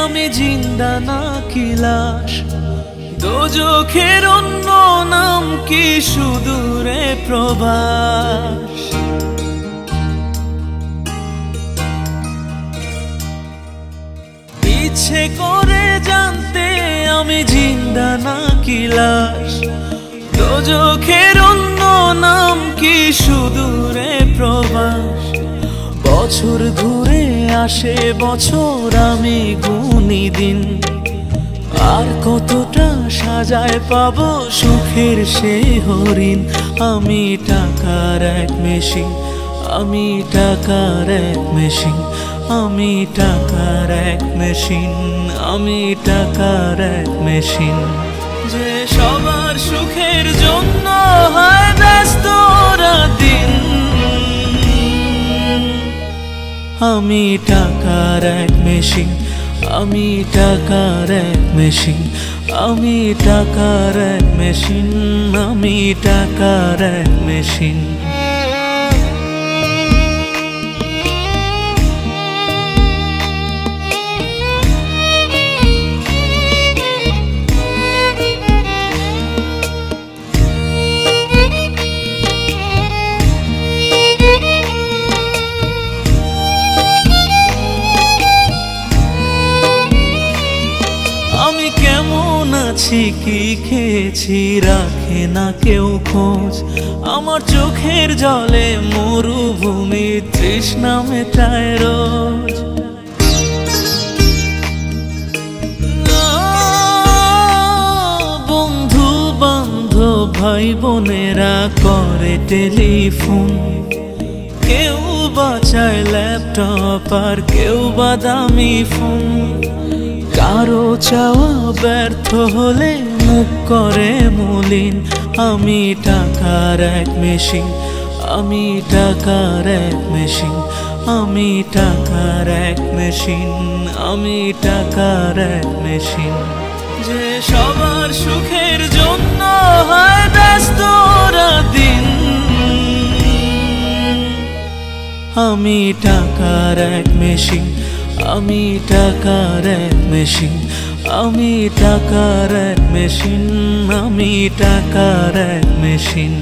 আমি জিন্দা নাকি লাশ, দোজখের অন্য নাম কি সুদূরে প্রবাস। ইচ্ছে করে জানতে আমি জিন্দা নাকি লাশ, দোজখের অন্য নাম কি সুদূরে প্রবাস। বছর ঘুরে আসে বছর, আমি গুনি দিন, আর কতটা সাজায় পাবো সুখের সে হরিণ। আমি টাকার এক মেশিন, আমি টাকার এক মেশিন, আমি টাকার এক মেশিন, আমি টাকার এক মেশিন। যে সবার সুখের জন্য হয় ব্যস্ত দিন, আমি টাকার এক মেশিন, আমি টাকার এক মেশিন, আমি টাকার এক মেশিন, আমি টাকার এক মেশিন। আমি কেমন আছি কি খেয়েছি রাখে না কেউ খোঁজ, আমার চোখের জলে মরুভূমি তৃষ্ণা মেটায় রোজ। বন্ধু বান্ধব ভাই বোনেরা করে টেলিফোন, কেউ বাঁচায় ল্যাপটপ আর কেউ বা দামি ফোন। কারো চাওয়া ব্যর্থ হলে মুখ করে মলিন, আমি টাকার এক মেশিন, আমি টাকার এক মেশিন, আমি টাকার এক মেশিন, আমি টাকার এক মেশিন। যে সবার সুখের জন্য হয় ব্যস্ত দিন, আমি টাকার এক মেশিন, আমি টাকার এক মেশিন, আমি টাকার এক মেশিন, আমি টাকার এক মেশিন।